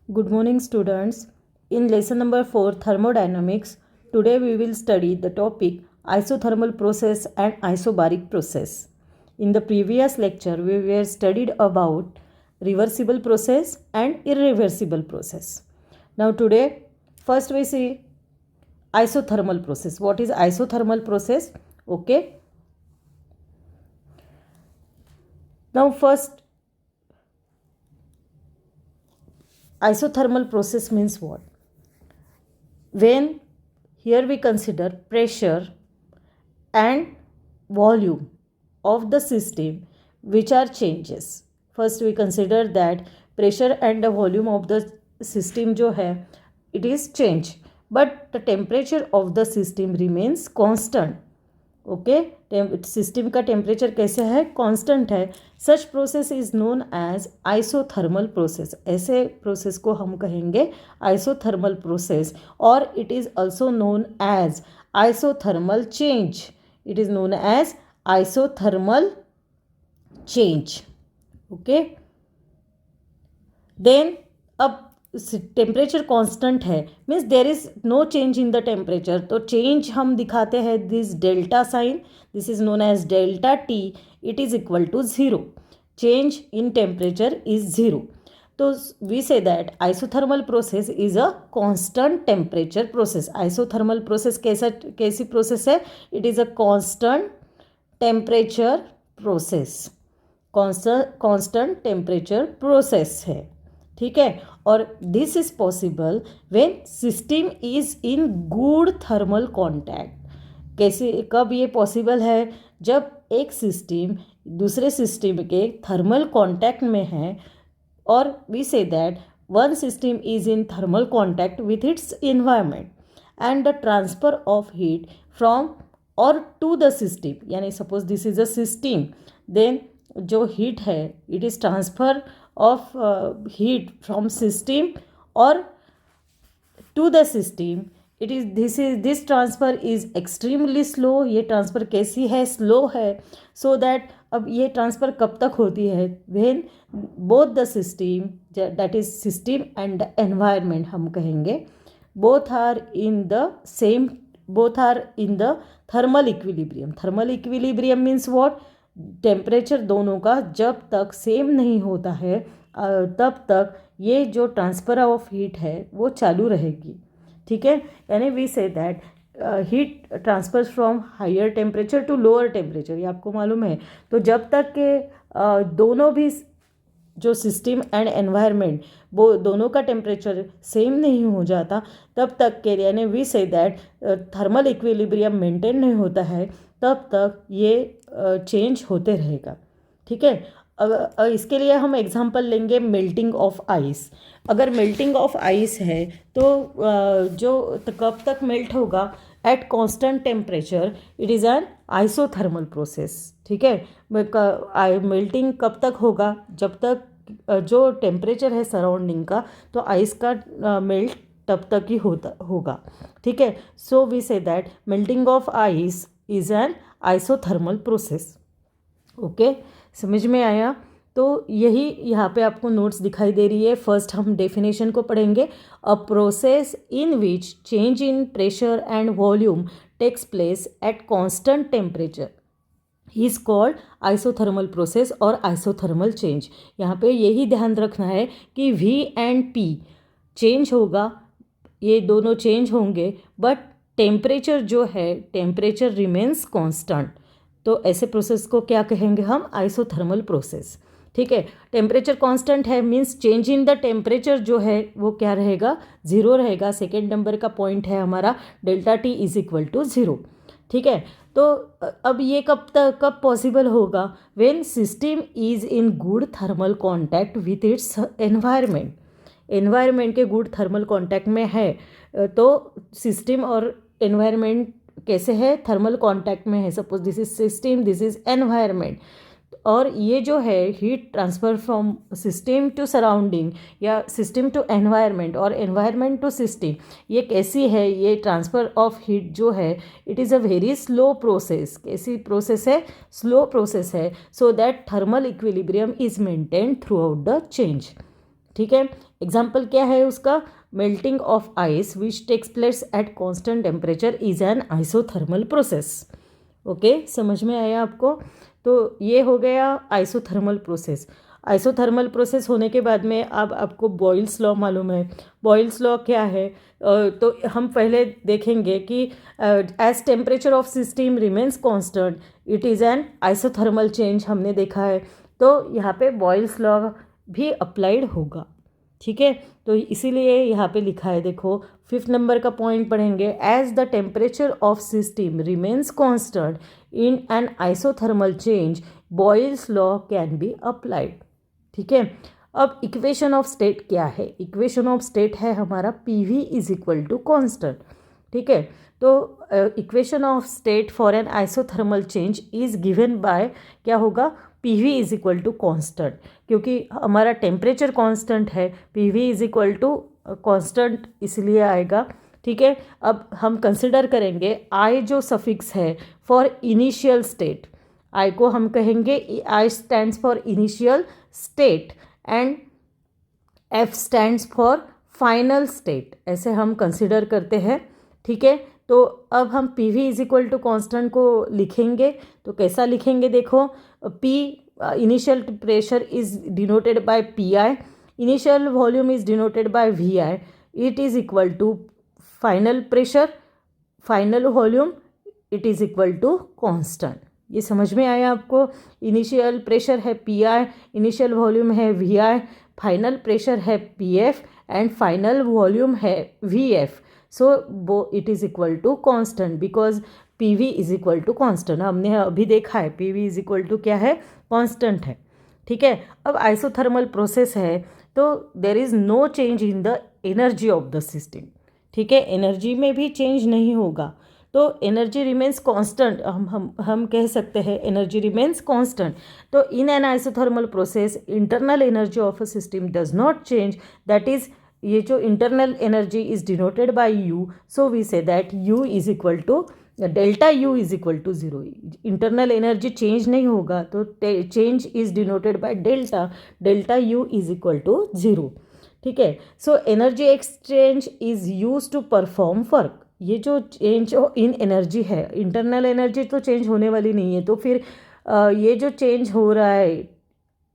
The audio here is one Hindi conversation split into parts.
Good morning, students. In lesson number 4, thermodynamics, today we will study the topic isothermal process and isobaric process. In the previous lecture, we were studied about reversible process and irreversible process. Now today, first we see isothermal process. What is isothermal process? Okay. Now first, isothermal process means what? When here we consider pressure and volume of the system which are changes. First we consider that pressure and the volume of the system जो है it is change, but the temperature of the system remains constant. Okay system का टेम्परेचर कैसे है कांस्टेंट है. Such process is known as isothermal process. ऐसे प्रोसेस को हम कहेंगे आइसोथर्मल प्रोसेस. और it is also known as isothermal change. It is known as isothermal change. Okay then अब टेम्परेचर कांस्टेंट है means there is no change in the temperature. तो चेंज हम दिखाते हैं this delta sign. This is known as delta T. It is equal to zero. Change in temperature is zero. तो we say that isothermal process is a constant temperature process. Isothermal process कैसी प्रोसेस है? It is a constant temperature process. Constant temperature process है. ठीक है. और this is possible when system is in good thermal contact. कैसे कब ये पॉसिबल है? जब एक सिस्टम दूसरे सिस्टम के थर्मल कॉन्टैक्ट में है. और we say that one system is in thermal contact with its environment and the transfer of heat from और टू द सिस्टम. यानी suppose this is a system, then जो हीट है it is transfer of heat from system or to the system. This transfer is extremely slow. ये ट्रांसफ़र कैसी है? स्लो है. सो दैट अब ये ट्रांसफ़र कब तक होती है? when both the system, that is system and the environment हम कहेंगे, both are in the thermal equilibrium. thermal equilibrium means what? Temperature दोनों का जब तक सेम नहीं होता है तब तक ये जो ट्रांसफ़र ऑफ हीट है वो चालू रहेगी. ठीक है. यानी we say that heat transfer from higher temperature to lower temperature. ये आपको मालूम है. तो जब तक के दोनों भी जो सिस्टम एंड एनवायरनमेंट वो दोनों का टेम्परेचर सेम नहीं हो जाता तब तक के, यानी we say that thermal equilibrium maintain नहीं होता है तब तक ये चेंज होते रहेगा. ठीक है. इसके लिए हम एग्जांपल लेंगे मेल्टिंग ऑफ आइस. अगर मेल्टिंग ऑफ आइस है तो कब तक मेल्ट होगा? Eight constant temperature. It is an isothermal process. ठीक है. मेल्टिंग कब तक होगा? जब तक जो टेम्परेचर है सराउंडिंग का, तो आइस का मेल्ट तब तक ही होगा. ठीक है. So we say that melting of ice is an isothermal process. Okay समझ में आया? तो यही यहाँ पे आपको नोट्स दिखाई दे रही है. फर्स्ट हम डेफिनेशन को पढ़ेंगे. A process in which change in pressure and volume takes place at constant temperature is called isothermal process और आइसोथर्मल चेंज. यहाँ पे यही ध्यान रखना है कि V एंड P चेंज होगा, ये दोनों चेंज होंगे, बट टेम्परेचर जो है टेम्परेचर रिमेन्स कांस्टेंट. तो ऐसे प्रोसेस को क्या कहेंगे हम? Isothermal process. ठीक है. टेम्परेचर कांस्टेंट है means change in the temperature जो है वो क्या रहेगा? ज़ीरो रहेगा. सेकेंड नंबर का पॉइंट है हमारा delta T is equal to zero. ठीक है. तो अब ये कब पॉसिबल होगा? When system is in good thermal contact with its environment. Environment के गुड थर्मल कॉन्टैक्ट में है. तो सिस्टम और एनवायरनमेंट कैसे है? थर्मल कॉन्टैक्ट में है. Suppose this is system, this is environment. और ये जो है heat transfer from system to surrounding या सिस्टम टू एनवायरनमेंट और एनवायरनमेंट टू सिस्टम, ये कैसी है? ये ट्रांसफ़र ऑफ हीट जो है it is a very slow process. कैसी प्रोसेस है? स्लो प्रोसेस है. So that thermal equilibrium is maintain throughout the change. ठीक है। एग्जाम्पल क्या है उसका, melting of ice which takes place at constant temperature is an isothermal process. Okay, समझ में आया आपको। तो ये हो गया आइसोथर्मल प्रोसेस। आइसोथर्मल प्रोसेस होने के बाद में अब आपको बॉयल्स लॉ मालूम है। बॉयल्स लॉ क्या है, तो हम पहले देखेंगे कि as temperature of system remains constant it is an isothermal change, हमने देखा है। तो यहाँ पे बॉयल्स लॉ भी अप्लाइड होगा, ठीक है। तो इसीलिए यहाँ पे लिखा है, देखो 5th नंबर का पॉइंट पढ़ेंगे, as the temperature of system remains constant in an isothermal change Boyle's law can be applied, ठीक है। अब इक्वेशन ऑफ स्टेट क्या है, इक्वेशन ऑफ स्टेट है हमारा PV is equal to constant, ठीक है। तो equation of state for an isothermal change is given by क्या होगा, PV is equal to constant, क्योंकि हमारा टेम्परेचर कॉन्स्टेंट है, PV is equal to constant इसलिए आएगा, ठीक है। अब हम कंसिडर करेंगे I जो सफिक्स है फॉर इनिशियल स्टेट, I को हम कहेंगे I stands for initial state and F stands for final state, ऐसे हम कंसिडर करते हैं, ठीक है। तो अब हम PV is equal to constant को लिखेंगे, तो कैसा लिखेंगे, देखो P initial pressure is denoted by PI, initial volume is denoted by VI, it is equal to final pressure, final volume, it is equal to constant. ये समझ में आया आपको। इनिशियल प्रेशर है PI, इनिशियल वॉल्यूम है VI, फाइनल प्रेशर है PF एंड फाइनल वॉल्यूम है VF। So it is equal to constant because PV is equal to constant, हमने अभी देखा है PV इज इक्वल टू क्या है, कॉन्स्टेंट है, ठीक है। अब आइसोथर्मल प्रोसेस है तो there is no change in the energy of the system, ठीक है, एनर्जी में भी चेंज नहीं होगा, तो एनर्जी रिमेन्स कांस्टेंट, हम कह सकते हैं एनर्जी रिमेन्स कांस्टेंट। तो in an isothermal process internal energy of a system does not change, that is ये जो internal energy is denoted by U, so we say that U is equal to delta U is equal to 0। Internal energy change नहीं होगा तो change is denoted by delta U is equal to 0, ठीक है। So energy exchange is use to perform work, ये जो चेंज इन एनर्जी है, इंटरनल एनर्जी तो चेंज होने वाली नहीं है, तो फिर ये जो चेंज हो रहा है,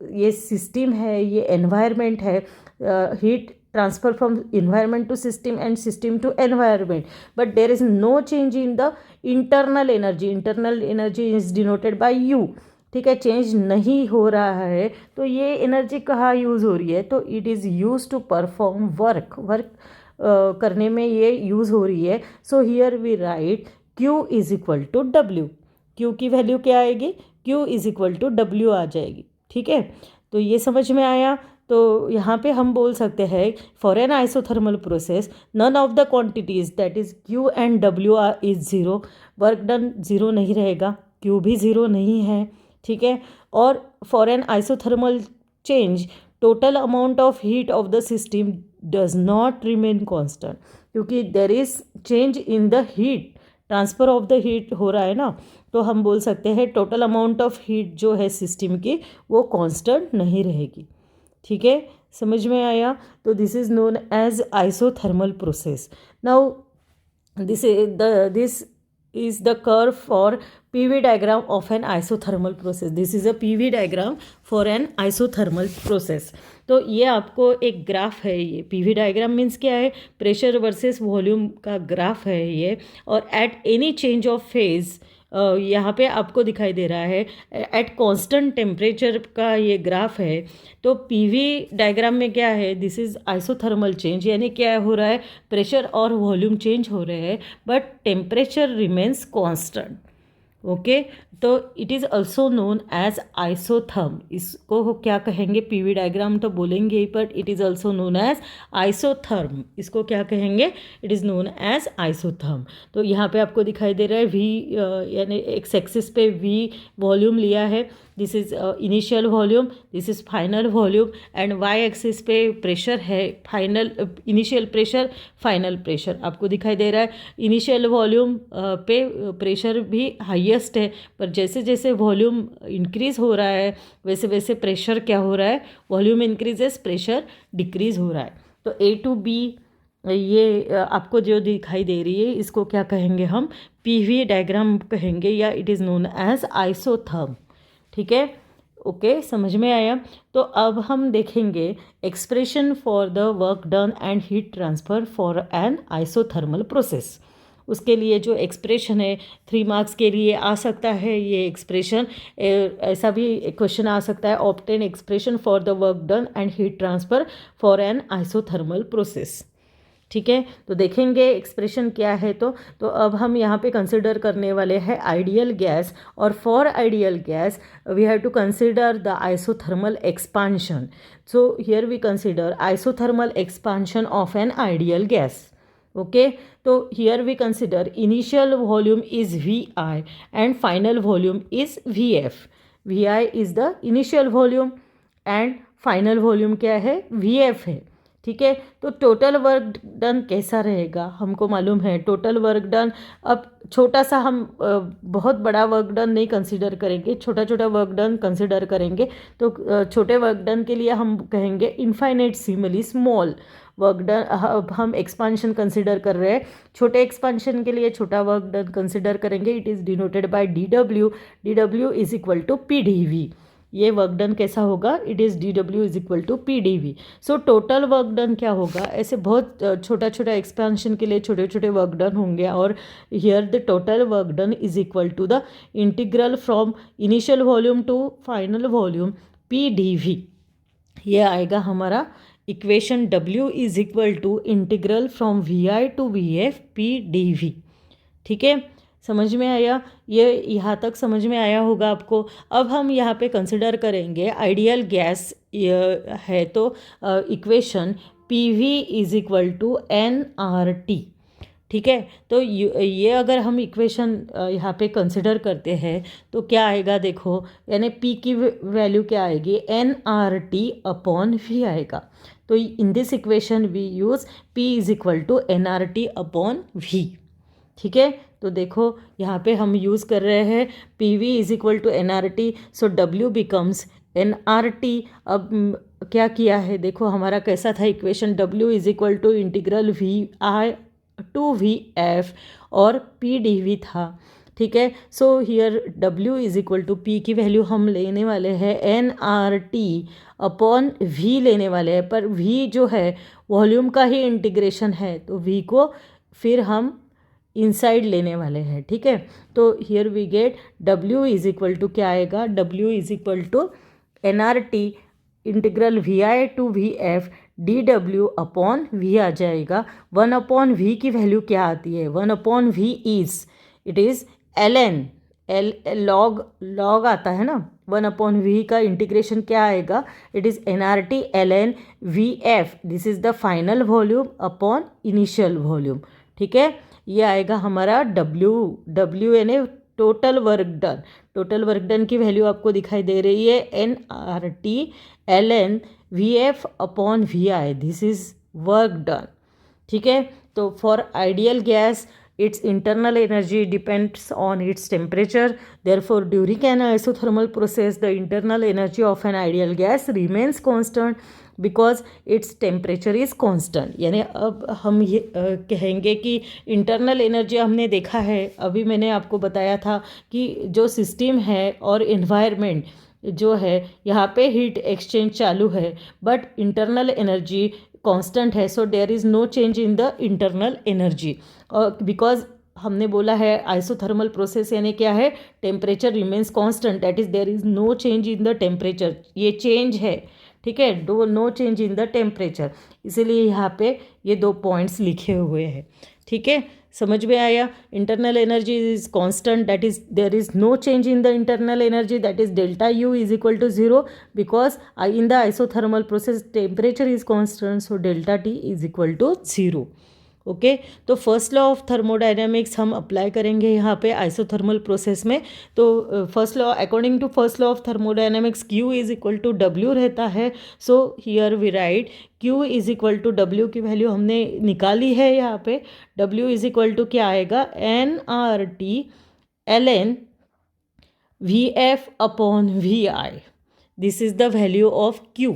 ये सिस्टम है, ये एनवायरनमेंट है, heat transfer from environment to system and system to environment, but there is no change in the internal energy, internal energy is denoted by U, ठीक है। चेंज नहीं हो रहा है तो ये एनर्जी कहाँ यूज़ हो रही है, तो it is use to perform work करने में ये यूज़ हो रही है। So here we write Q is equal to W, Q की वैल्यू क्या आएगी, Q is equal to W आ जाएगी, ठीक है। तो ये समझ में आया। तो यहाँ पे हम बोल सकते हैं for an isothermal process none of the quantities that is Q and W are is 0, work done 0 नहीं रहेगा, Q भी 0 नहीं है, ठीक है। और for an isothermal change total amount of heat of the system does not remain constant, क्योंकि there is change in the heat, transfer of the heat हो रहा है ना, तो हम बोल सकते हैं टोटल अमाउंट ऑफ हीट जो है सिस्टम की वो कांस्टेंट नहीं रहेगी, ठीक है। समझ में आया। तो this is known as isothermal process. Now this is the curve for PV diagram of an isothermal process, this is a PV diagram for an isothermal process. तो ये आपको एक ग्राफ है, ये PV डायग्राम मीन्स क्या है, प्रेशर वर्सेस वॉल्यूम का ग्राफ है ये, और at any change of phase यहाँ पे आपको दिखाई दे रहा है एट कांस्टेंट टेम्परेचर का ये ग्राफ है। तो PV डायग्राम में क्या है, दिस इज़ आइसोथर्मल चेंज, यानी क्या हो रहा है, प्रेशर और वॉल्यूम चेंज हो रहे हैं but temperature remains constant, okay. तो it is also known as isotherm, इसको क्या कहेंगे, PV डायग्राम तो बोलेंगे ही but it is also known as isotherm, इसको क्या कहेंगे, it is known as isotherm. तो यहाँ पे आपको दिखाई दे रहा है V, यानी एक्स एक्सिस पे V वॉल्यूम लिया है, this is initial volume, this is final volume, and Y axis पे प्रेशर है, final initial pressure, final pressure आपको दिखाई दे रहा है। इनिशियल वॉल्यूम पे प्रेशर भी हाइएस्ट हाईएस्ट है, पर जैसे जैसे वॉल्यूम इंक्रीज़ हो रहा है वैसे वैसे प्रेशर क्या हो रहा है, वॉल्यूम इंक्रीजेस प्रेशर डिक्रीज़ हो रहा है। तो ए टू बी ये आपको जो दिखाई दे रही है इसको क्या कहेंगे हम, पीवी डायग्राम कहेंगे, या it is known as isotherm. ठीक है, ओके, समझ में आया। तो अब हम देखेंगे expression for the work done and heat transfer for an isothermal process. उसके लिए जो एक्सप्रेशन है 3 मार्क्स के लिए आ सकता है ये एक्सप्रेशन, ऐसा भी क्वेश्चन आ सकता है, obtain expression for the work done and heat transfer for an isothermal process. ठीक है, तो देखेंगे एक्सप्रेशन क्या है। तो अब हम यहाँ पे कंसिडर करने वाले हैं आइडियल गैस, और for ideal gas we have to consider the isothermal expansion. So here we consider isothermal expansion of an ideal gas. Okay, तो here we consider initial volume is VI and final volume is VF। VI is the initial volume and final volume क्या है, VF है। ठीक है, तो टोटल वर्क डन कैसा रहेगा, हमको मालूम है टोटल वर्क डन। अब छोटा सा हम बहुत बड़ा वर्क डन नहीं कंसीडर करेंगे, छोटा छोटा वर्क डन कंसीडर करेंगे। तो छोटे वर्क डन के लिए हम कहेंगे इनफाइनेटसिमली स्मॉल वर्क डन। अब हम एक्सपांशन कंसीडर कर रहे हैं, छोटे एक्सपांशन के लिए छोटा वर्क डन कंसीडर करेंगे। It is denoted by DW। DW is equal to PdV। ये वर्क डन कैसा होगा, it is DW is equal to PdV। So total work done क्या होगा, ऐसे बहुत छोटा छोटा एक्सपेंशन के लिए छोटे छोटे वर्क डन होंगे, और here the total work done is equal to the integral from initial volume to final volume PdV। ये आएगा हमारा equation, W is equal to integral from VI to VF PdV। ठीक है, समझ में आया, ये यहाँ तक समझ में आया होगा आपको। अब हम यहाँ पे कंसिडर करेंगे आइडियल गैस है, तो equation PV is equal to nRT। ठीक है, तो ये अगर हम इक्वेशन यहाँ पे कंसिडर करते हैं तो क्या आएगा, देखो, यानी P की वैल्यू क्या आएगी, nRT अपॉन V आएगा। तो in this equation we use P is equal to nRT upon V। ठीक है, तो देखो यहाँ पे हम यूज़ कर रहे हैं PV is equal to NRT, so W becomes NRT। अब क्या किया है, देखो हमारा कैसा था equation, W is equal to integral VI to VF और PdV था। ठीक है, so here W is equal to P की वैल्यू हम लेने वाले हैं NRT अपॉन V लेने वाले हैं, पर V जो है वॉल्यूम का ही इंटीग्रेशन है, तो V को फिर हम इनसाइड लेने वाले हैं। ठीक है, तो here we get W is equal to क्या आएगा, W is equal to NRT integral VI to VF DW upon V आ जाएगा। 1 अपॉन V की वैल्यू क्या आती है, 1 upon V is, it is ln log आता है ना, 1 अपॉन V का इंटीग्रेशन क्या आएगा, it is NRT ln VF। This is the final volume upon initial volume. ठीक है, ये आएगा हमारा W यानी total work done. Total work done की वैल्यू आपको दिखाई दे रही है NRT ln VF upon VI। This is work done. ठीक है, तो for ideal gas its internal energy depends on its temperature. Therefore, during an isothermal process, the internal energy of an ideal gas remains constant because its temperature is constant. यानी अब हम ये कहेंगे कि इंटरनल एनर्जी हमने देखा है, अभी मैंने आपको बताया था कि जो सिस्टम है और इन्वायरमेंट जो है यहाँ पे हीट एक्सचेंज चालू है, बट इंटरनल एनर्जी कांस्टेंट है, so there is no change in the internal energy. Because हमने बोला है आइसोथर्मल प्रोसेस यानी क्या है, temperature remains constant, that is there is no change in the temperature. ये चेंज है, ठीक है, no change in the temperature, इसीलिए यहाँ पे ये 2 पॉइंट्स लिखे हुए हैं। ठीक है, समझ में आया। Internal energy is constant, that is there is no change in the internal energy, that is delta U is equal to 0 because in the isothermal process temperature is constant, so delta T is equal to 0। ओके, तो फर्स्ट लॉ ऑफ थर्मोडायनेमिक्स हम अप्लाई करेंगे यहाँ पे आइसोथर्मल प्रोसेस में। तो first law, according to first law of thermodynamics Q is equal to W रहता है। So here we write Q is equal to W की वैल्यू हमने निकाली है यहाँ पे। W इज इक्वल टू क्या आएगा, NRT ln VF/VI, this is the value of Q।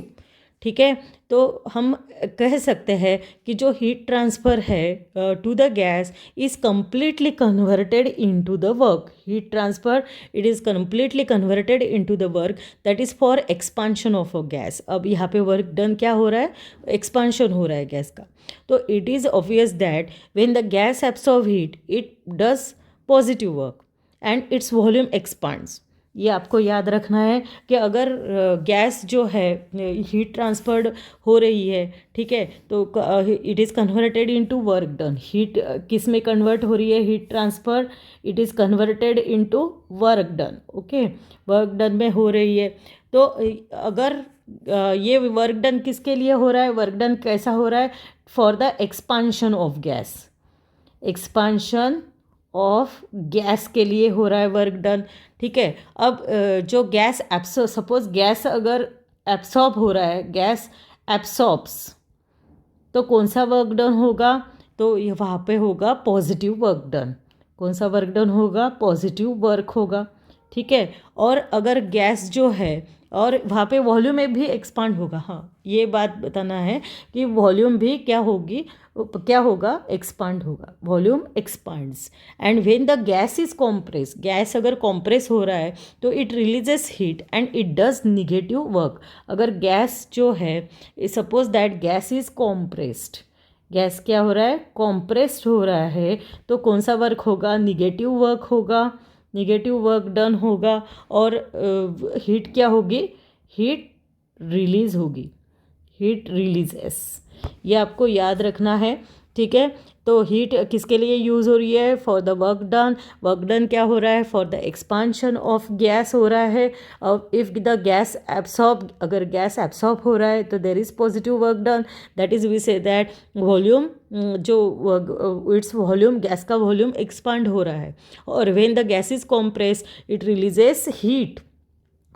ठीक है, तो हम कह सकते हैं कि जो हीट ट्रांसफ़र है to the gas is completely converted into the work. Heat transfer, it is completely converted into the work that is for expansion of a gas. अब यहाँ पे वर्क डन क्या हो रहा है, एक्सपांशन हो रहा है गैस का। तो it is obvious that when the gas absorb heat it does positive work and its volume expands. ये आपको याद रखना है कि अगर गैस जो है हीट ट्रांसफर्ड हो रही है, ठीक है, तो it is converted into work done. Heat किस में कन्वर्ट हो रही है, heat transfer, it is converted into work done. Okay, work done में हो रही है। तो अगर ये वर्क डन किसके लिए हो रहा है, वर्क डन कैसा हो रहा है, for the expansion of gas, expansion of gas के लिए हो रहा है वर्क डन। ठीक है, अब जो गैस सपोज गैस अगर एब्सॉर्ब हो रहा है, गैस एब्सॉर्ब्स, तो कौन सा वर्क डन होगा, तो ये वहाँ पे होगा पॉजिटिव वर्क डन। कौन सा वर्क डन होगा, पॉजिटिव वर्क होगा। ठीक है, और अगर गैस जो है और वहाँ पे वॉल्यूम में भी एक्सपांड होगा। हाँ, ये बात बताना है कि वॉल्यूम भी क्या होगी, क्या होगा, एक्सपांड होगा, volume expands. And when the gas is compress, gas अगर कॉम्प्रेस हो रहा है तो it releases heat and it does negative work. अगर गैस जो है, suppose that gas is compressed, gas क्या हो रहा है, कॉम्प्रेस्ड हो रहा है, तो कौन सा वर्क होगा, निगेटिव वर्क होगा, निगेटिव वर्क डन होगा। और हीट क्या होगी, हीट रिलीज होगी, हीट रिलीजेस। ये आपको याद रखना है। ठीक है, तो हीट किसके लिए यूज़ हो रही है, for the work done. Work done क्या हो रहा है, for the expansion of gas हो रहा है। अब इफ़ द गैस एब्सॉर्ब, अगर गैस एब्सॉर्ब हो रहा है तो there is positive work done, that is we say that volume, जो इट्स वॉल्यूम, गैस का वॉल्यूम एक्सपांड हो रहा है। और when the gas is compress it releases heat,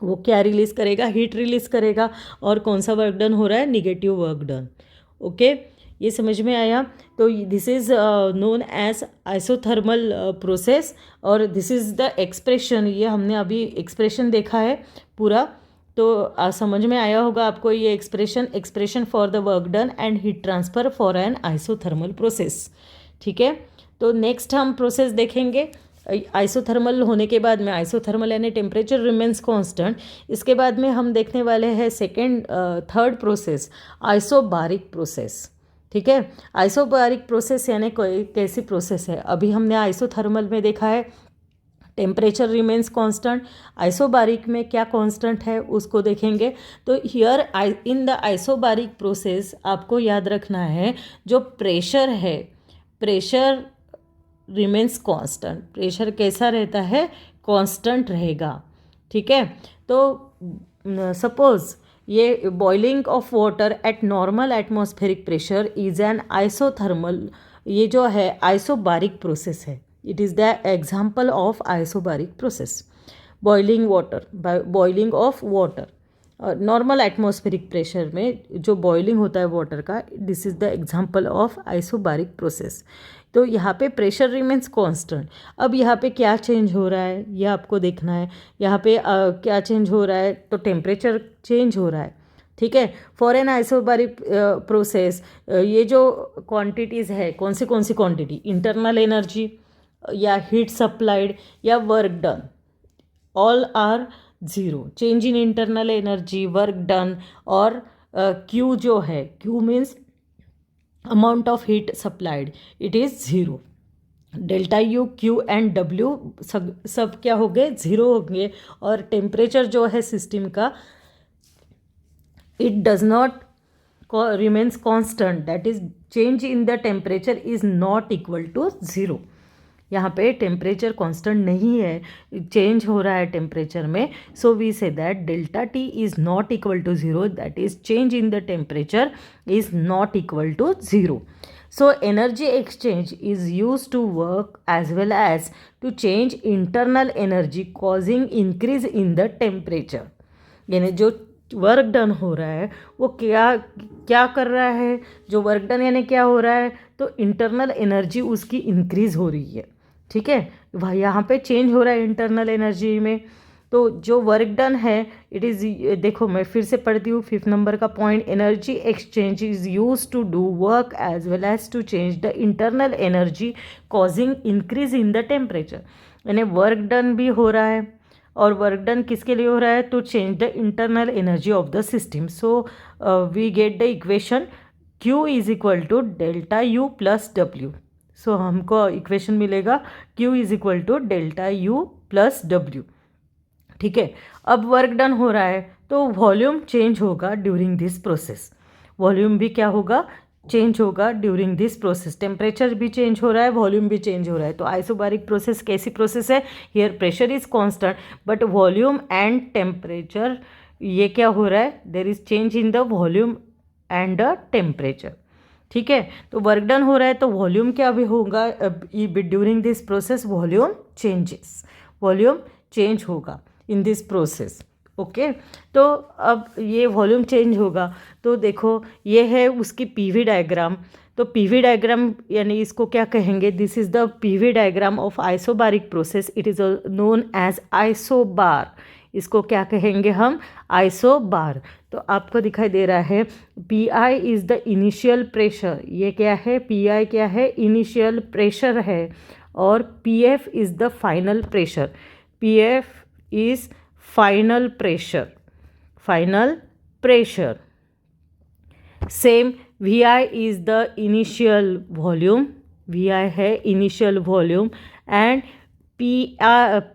वो क्या रिलीज़ करेगा, हीट रिलीज़ करेगा। और कौन सा वर्क डन हो रहा है, निगेटिव वर्क डन। ओके, ये समझ में आया। तो this is known as isothermal process, और दिस इज़ द एक्सप्रेशन। ये हमने अभी एक्सप्रेशन देखा है पूरा, तो समझ में आया होगा आपको ये expression for the work done and heat transfer for an isothermal process. ठीक है, तो नेक्स्ट हम प्रोसेस देखेंगे आइसोथर्मल होने के बाद में, आइसोथर्मल यानी टेम्परेचर रिमेन्स कांस्टेंट। इसके बाद में हम देखने वाले हैं थर्ड प्रोसेस, आइसोबारिक प्रोसेस। ठीक है, आइसोबारिक प्रोसेस यानी कोई कैसी प्रोसेस है, अभी हमने आइसोथर्मल में देखा है टेम्परेचर रिमेन्स कांस्टेंट, आइसोबारिक में क्या कांस्टेंट है उसको देखेंगे। तो here in the isobaric process आपको याद रखना है, जो प्रेशर है, प्रेशर रिमेन्स कांस्टेंट, प्रेशर कैसा रहता है, कांस्टेंट रहेगा। ठीक है, तो सपोज ये boiling of water at normal atmospheric pressure is an isothermal, ये जो है आइसोबारिक प्रोसेस है। It is the example of isobaric process. Boiling water, boiling of water normal atmospheric pressure में जो बॉइलिंग होता है वाटर का, this is the example of isobaric process. तो यहाँ पे प्रेशर रिमेन्स कांस्टेंट। अब यहाँ पे क्या चेंज हो रहा है ये आपको देखना है। यहाँ पे क्या चेंज हो रहा है, तो टेम्परेचर चेंज हो रहा है। ठीक है, फॉर एन आइसोबारिक प्रोसेस ये जो क्वांटिटीज़ है, कौन सी क्वांटिटी, इंटरनल एनर्जी या हीट सप्लाइड या work done, all are zero. Change in internal energy, work done और क्यू जो है, Q means amount of heat supplied, it is zero. Delta U, Q and W सब क्या हो गए, ज़ीरो हो गए। और टेम्परेचर जो है सिस्टम का, it does not remains constant, that is change in the temperature is not equal to zero. यहाँ पे टेम्परेचर कांस्टेंट नहीं है, चेंज हो रहा है टेम्परेचर में। So we say that delta T is not equal to zero, that is change in the temperature is not equal to zero. So energy exchange is used to work as well as to change internal energy causing increase in the temperature. यानी जो वर्क डन हो रहा है वो क्या क्या कर रहा है, जो वर्क डन यानी क्या हो रहा है, तो इंटरनल एनर्जी उसकी इंक्रीज़ हो रही है. ठीक है, वह यहाँ पे चेंज हो रहा है इंटरनल एनर्जी में. तो जो वर्क डन है इट इज़, देखो मैं फिर से पढ़ती हूँ 5 नंबर का point, energy exchange is use to do work as well as to change the internal energy causing increase in the temperature. यानी वर्क डन भी हो रहा है, और वर्क डन किसके लिए हो रहा है, to change the internal energy of the system. So we get the equation Q is equal to delta U plus W. So हमको इक्वेशन मिलेगा Q is equal to delta U plus W. ठीक है, अब वर्क डन हो रहा है तो वॉल्यूम चेंज होगा ड्यूरिंग दिस प्रोसेस। वॉल्यूम भी क्या होगा, चेंज होगा ड्यूरिंग दिस प्रोसेस। टेम्परेचर भी चेंज हो रहा है, वॉल्यूम भी चेंज हो रहा है। तो आइसोबारिक प्रोसेस कैसी प्रोसेस है, here pressure is constant but volume and temperature ये क्या हो रहा है, there is change in the volume and the temperature. ठीक है, तो वर्क डन हो रहा है तो वॉल्यूम क्या भी होगा, during this process volume changes, volume change होगा इन दिस प्रोसेस। ओके, तो अब ये वॉल्यूम चेंज होगा तो देखो ये है उसकी पीवी डायग्राम। तो पीवी डायग्राम यानी इसको क्या कहेंगे, this is the PV diagram of isobaric process, it is known as isobar. इसको क्या कहेंगे हम, आइसोबार। तो आपको दिखाई दे रहा है P I is the initial pressure, ये क्या है, पी आई क्या है, इनिशियल प्रेशर है, और P F is the final pressure, P F is final pressure, final pressure. Same VI is the initial volume, VI है initial volume, and P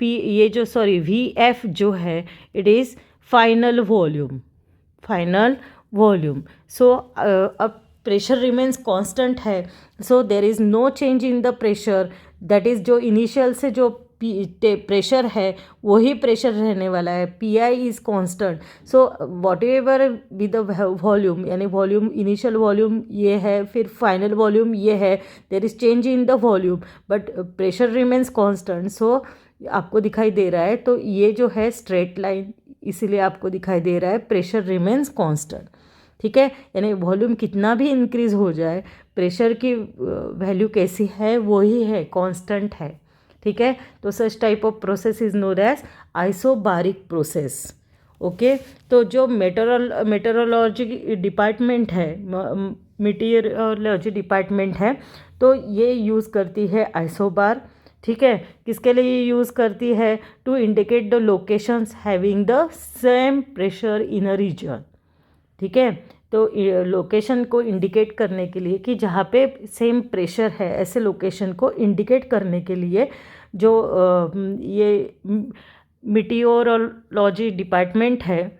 ये जो सॉरी VF जो है it is final volume, final volume. So अब प्रेशर रिमेन्स कांस्टेंट है, so there is no change in the pressure, that is जो इनिशियल से जो प्रेशर है वही प्रेशर रहने वाला है, P I is constant. So whatever with the volume, यानी वॉल्यूम इनिशियल वॉल्यूम ये है, फिर फाइनल वॉल्यूम ये है, there is change in the volume but pressure remains constant. So आपको दिखाई दे रहा है, तो ये जो है स्ट्रेट लाइन, इसीलिए आपको दिखाई दे रहा है प्रेशर रिमेन्स कॉन्स्टेंट। ठीक है, यानी वॉल्यूम कितना भी इंक्रीज हो जाए, प्रेशर की वैल्यू कैसी है, वही है, कांस्टेंट है। ठीक है, तो such type of process is known as isobaric process. Okay, तो जो मेटेरोलॉजी डिपार्टमेंट है, मेटीरियोलॉजी डिपार्टमेंट है, तो ये यूज़ करती है आइसोबार। ठीक है, किसके लिए यूज़ करती है, to indicate the locations having the same pressure in a region. ठीक है, तो लोकेशन को इंडिकेट करने के लिए कि जहाँ पे सेम प्रेशर है, ऐसे लोकेशन को इंडिकेट करने के लिए जो ये मेटीरियोलॉजी डिपार्टमेंट है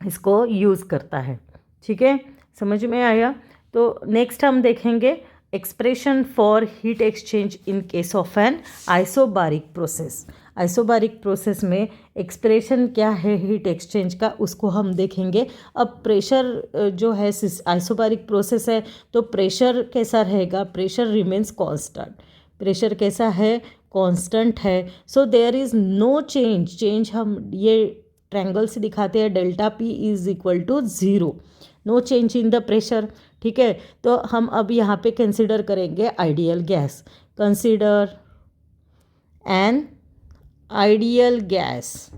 इसको यूज़ करता है। ठीक है, समझ में आया। तो नेक्स्ट हम देखेंगे expression for heat exchange in case of an isobaric process. Isobaric process में एक्सप्रेशन क्या है हीट एक्सचेंज का, उसको हम देखेंगे। अब प्रेशर जो है आइसोबारिक प्रोसेस है, तो प्रेशर कैसा रहेगा, प्रेशर रिमेन्स कांस्टेंट, प्रेशर कैसा है, कांस्टेंट है। So there is no change हम ये ट्रायंगल से दिखाते हैं, delta P is equal to 0, no change in the pressure. ठीक है, तो हम अब यहाँ पे कंसिडर करेंगे ideal gas, consider an ideal gas,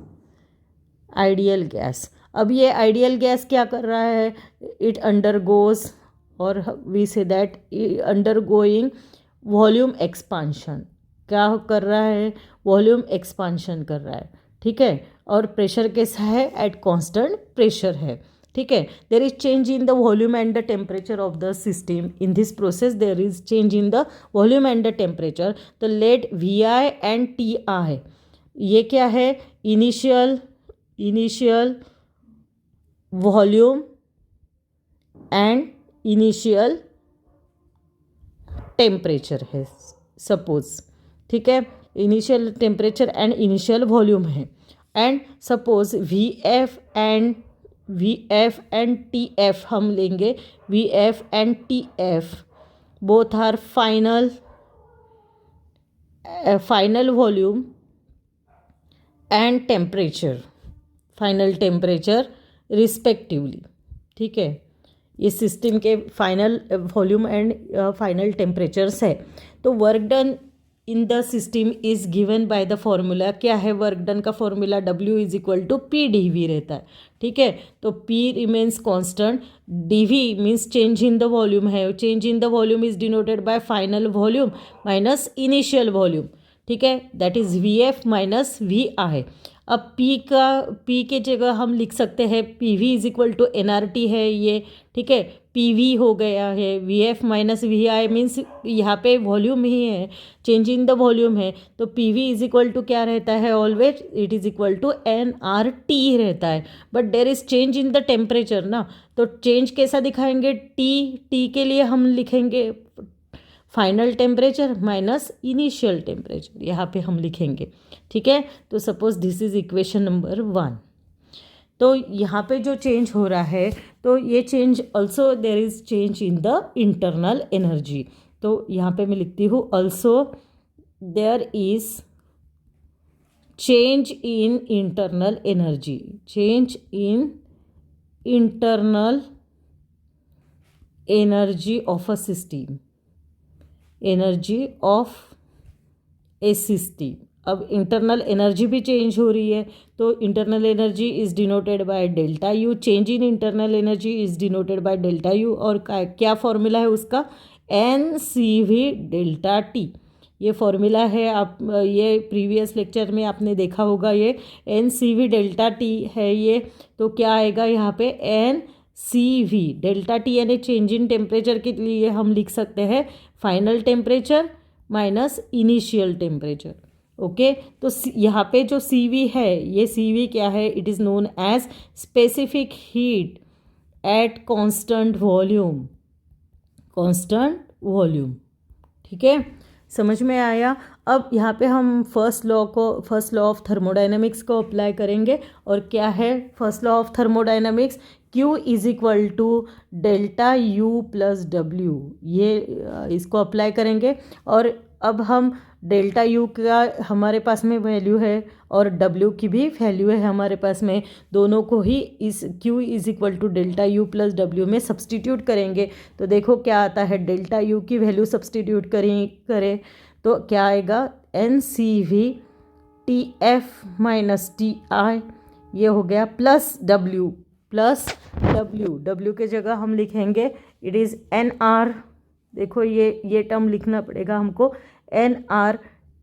ideal gas. अब ये आइडियल गैस क्या कर रहा है, इट अंडरगोज, और we say that undergoing volume expansion, क्या कर रहा है, वॉल्यूम एक्सपांशन कर रहा है। ठीक है, और प्रेशर कैसा है, एट कांस्टेंट प्रेशर है। ठीक है, there is change in the volume and the temperature of the system, in this process there is change in the volume and the temperature. तो let V I and T I, ये क्या है, initial volume and initial temperature है सपोज। ठीक है, initial temperature and initial volume है, and suppose V F and T F हम लेंगे, V F and T F both are final volume and temperature, final temperature respectively. ठीक है, ये सिस्टम के final volume and final temperatures है। तो work done in the system is given by the formula, क्या है वर्क डन का formula, W is equal to P D V रहता है, ठीक है। तो P remains constant, dV means change in the volume है, change in the volume is denoted by final volume minus initial volume, ठीक है, that is VF minus VI। अब P के जगह हम लिख सकते हैं PV is equal to NRT है ये, ठीक है, PV हो गया है, VF माइनस VI मीन्स यहाँ पे वॉल्यूम ही है, चेंज इन द वॉल्यूम है, तो PV इज इक्वल टू क्या रहता है, always it is equal to NRT रहता है। But there is change in the temperature ना, तो चेंज कैसा दिखाएंगे, T के लिए हम लिखेंगे final temperature minus initial temperature, यहाँ पे हम लिखेंगे, ठीक है। तो suppose this is equation number 1। तो यहाँ पे जो चेंज हो रहा है, तो ये change also there is change in the internal energy. तो यहाँ पे मैं लिखती हूँ also there is change in internal energy, change in internal energy of a system, energy of a system. अब इंटरनल एनर्जी भी चेंज हो रही है, तो internal energy is denoted by delta U, change in internal energy is denoted by delta U, और क्या फॉर्मूला है उसका, NCV डेल्टा टी, ये फॉर्मूला है। आप ये प्रीवियस लेक्चर में आपने देखा होगा, ये NCV डेल्टा टी है ये, तो क्या आएगा यहाँ पे NCV डेल्टा टी, यानी चेंज इन टेम्परेचर के लिए हम लिख सकते हैं final temperature minus initial temperature, okay. तो यहाँ पे जो CV है, ये CV क्या है, it is known as specific heat at constant volume, constant volume, ठीक है, समझ में आया। अब यहाँ पे हम फर्स्ट लॉ ऑफ थर्मोडाइनमिक्स को अप्लाई करेंगे, और क्या है first law of thermodynamics, Q is equal to delta U plus W, ये इसको अप्लाई करेंगे। और अब हम डेल्टा U का हमारे पास में वैल्यू है और W की भी वैल्यू है हमारे पास में, दोनों को ही इस Q is equal to delta U plus W में सब्सटीट्यूट करेंगे। तो देखो क्या आता है, डेल्टा U की वैल्यू सब्सटीट्यूट करें तो क्या आएगा, NCV TF माइनस TI, ये हो गया प्लस W के जगह हम लिखेंगे इट इज़ NR, देखो ये टर्म लिखना पड़ेगा हमको, NR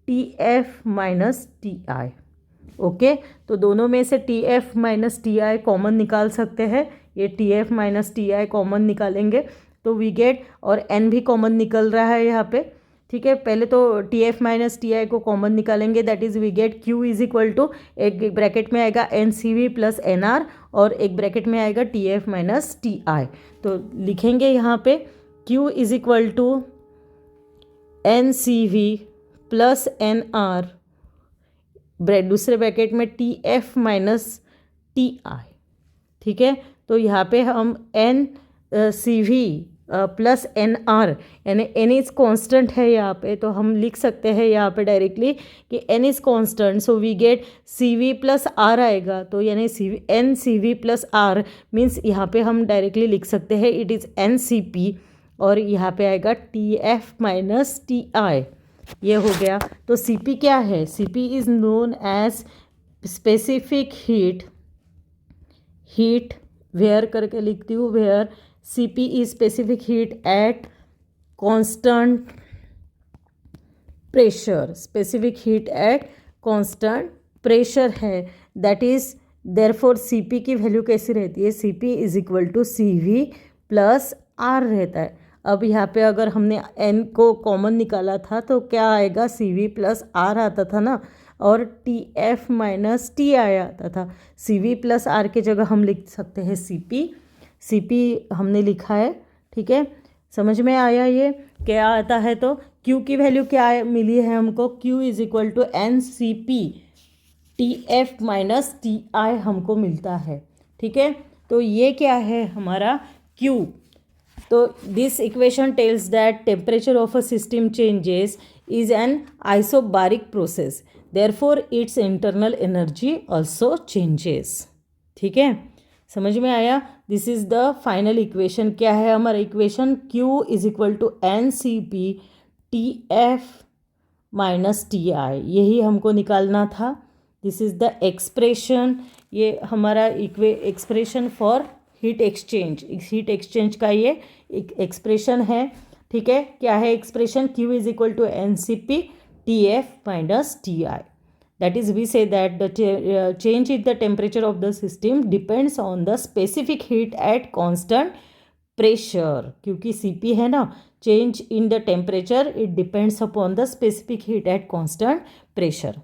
TF minus TI, okay. तो दोनों में से TF माइनस TI कॉमन निकाल सकते हैं, ये TF माइनस TI कॉमन निकालेंगे तो वी गेट, और N भी कॉमन निकल रहा है यहाँ पे, ठीक है। पहले तो TF माइनस TI को कॉमन निकालेंगे, that is we get Q is equal to, एक ब्रैकेट में आएगा NCV प्लस NR, और एक ब्रैकेट में आएगा TF माइनस TI। तो लिखेंगे यहाँ पे Q is equal to NCV plus NR, दूसरे ब्रैकेट में TF माइनस TI, ठीक है। तो यहाँ पे हम NCV प्लस NR, यानी N इज़ कॉन्स्टेंट है यहाँ पे, तो हम लिख सकते हैं यहाँ पे डायरेक्टली कि N is constant, so we get CV plus R आएगा, तो यानी NCV प्लस R मीन्स यहाँ पे हम डायरेक्टली लिख सकते हैं इट इज़ NCP, और यहाँ पे आएगा TF माइनस TI, ये हो गया। तो CP क्या है, CP is known as specific heat where करके लिखती हूँ, where CP is specific heat at constant pressure, specific heat at constant pressure है, that is therefore CP की वैल्यू कैसी रहती है, CP is equal to CV plus R रहता है। अब यहाँ पे अगर हमने N को कॉमन निकाला था तो क्या आएगा, CV प्लस R आता था ना, और TF माइनस TI आता था। CV प्लस R की जगह हम लिख सकते हैं CP हमने लिखा है, ठीक है, समझ में आया ये क्या आता है। तो Q की वैल्यू क्या मिली है हमको, Q is equal to NCP TF minus TI हमको मिलता है, ठीक है। तो ये क्या है हमारा Q। तो this equation tells that temperature of a system changes is an isobaric process, therefore its internal energy also changes, ठीक है, समझ में आया। This is the final equation, क्या है हमारा equation, Q is equal to NCP TF minus T I, यही हमको निकालना था। दिस इज़ द एक्सप्रेशन, ये हमारा expression for heat exchange, heat exchange का ये एक एक्सप्रेशन है। ठीक है, क्या है expression? Q is equal to NCP TF minus TI. That is, we say that the change in the temperature of the system depends on the specific heat at constant pressure. क्योंकि CP है ना, change in the temperature it depends upon the specific heat at constant pressure.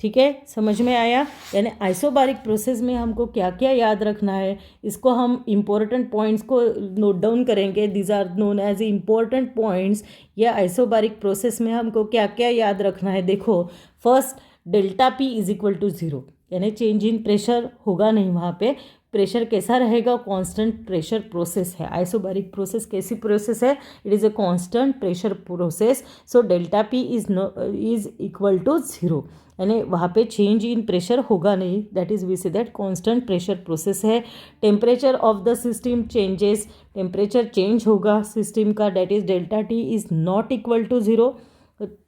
ठीक है, समझ में आया? यानी आइसोबारिक प्रोसेस में हमको क्या क्या याद रखना है, इसको हम इम्पोर्टेंट पॉइंट्स को नोट डाउन करेंगे। These are known as important points. या आइसोबारिक प्रोसेस में हमको क्या क्या याद रखना है, देखो। First, delta P is equal to zero, यानी चेंज इन प्रेशर होगा नहीं वहाँ पे। प्रेशर कैसा रहेगा? कांस्टेंट प्रेशर प्रोसेस है। आइसोबारिक प्रोसेस कैसी प्रोसेस है? It is a constant pressure process. So delta P is equal to zero, यानी वहाँ पे चेंज इन प्रेशर होगा नहीं। That is we say that constant pressure process है। Temperature of the system changes, temperature change होगा सिस्टम का। That is delta T is not equal to zero.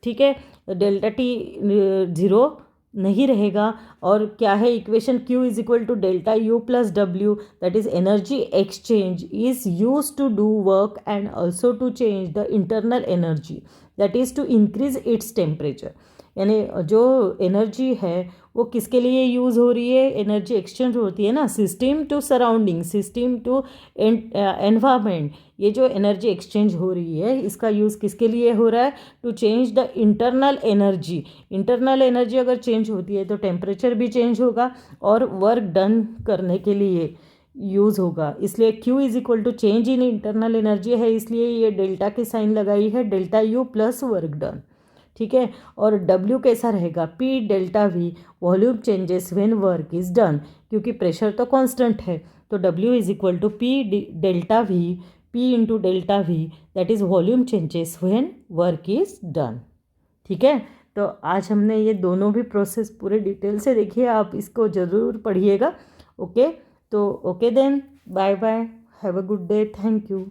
ठीक है, डेल्टा टी ज़ीरो नहीं रहेगा। और क्या है equation? Q is equal to delta U plus W, that is energy exchange is use to do work and also to change the internal energy, that is to increase its temperature. यानी जो एनर्जी है वो किसके लिए यूज़ हो रही है? एनर्जी एक्सचेंज होती है ना, system to surrounding, system to environment. ये जो एनर्जी एक्सचेंज हो रही है इसका यूज़ किसके लिए हो रहा है? To change the internal energy. Internal energy अगर चेंज होती है तो टेम्परेचर भी चेंज होगा और वर्क डन करने के लिए यूज़ होगा। इसलिए Q is equal to change in internal energy है, इसलिए ये डेल्टा की साइन लगाई है, delta U plus work done. ठीक है, और W कैसा रहेगा? P delta V, volume changes when work is done, क्योंकि प्रेशर तो कांस्टेंट है। तो W is equal to P delta V, P into delta V, that is volume changes when work is done. ठीक है, तो आज हमने ये दोनों भी प्रोसेस पूरे डिटेल से देखिए, आप इसको ज़रूर पढ़िएगा। ओके, तो okay then, bye bye, have a good day, thank you.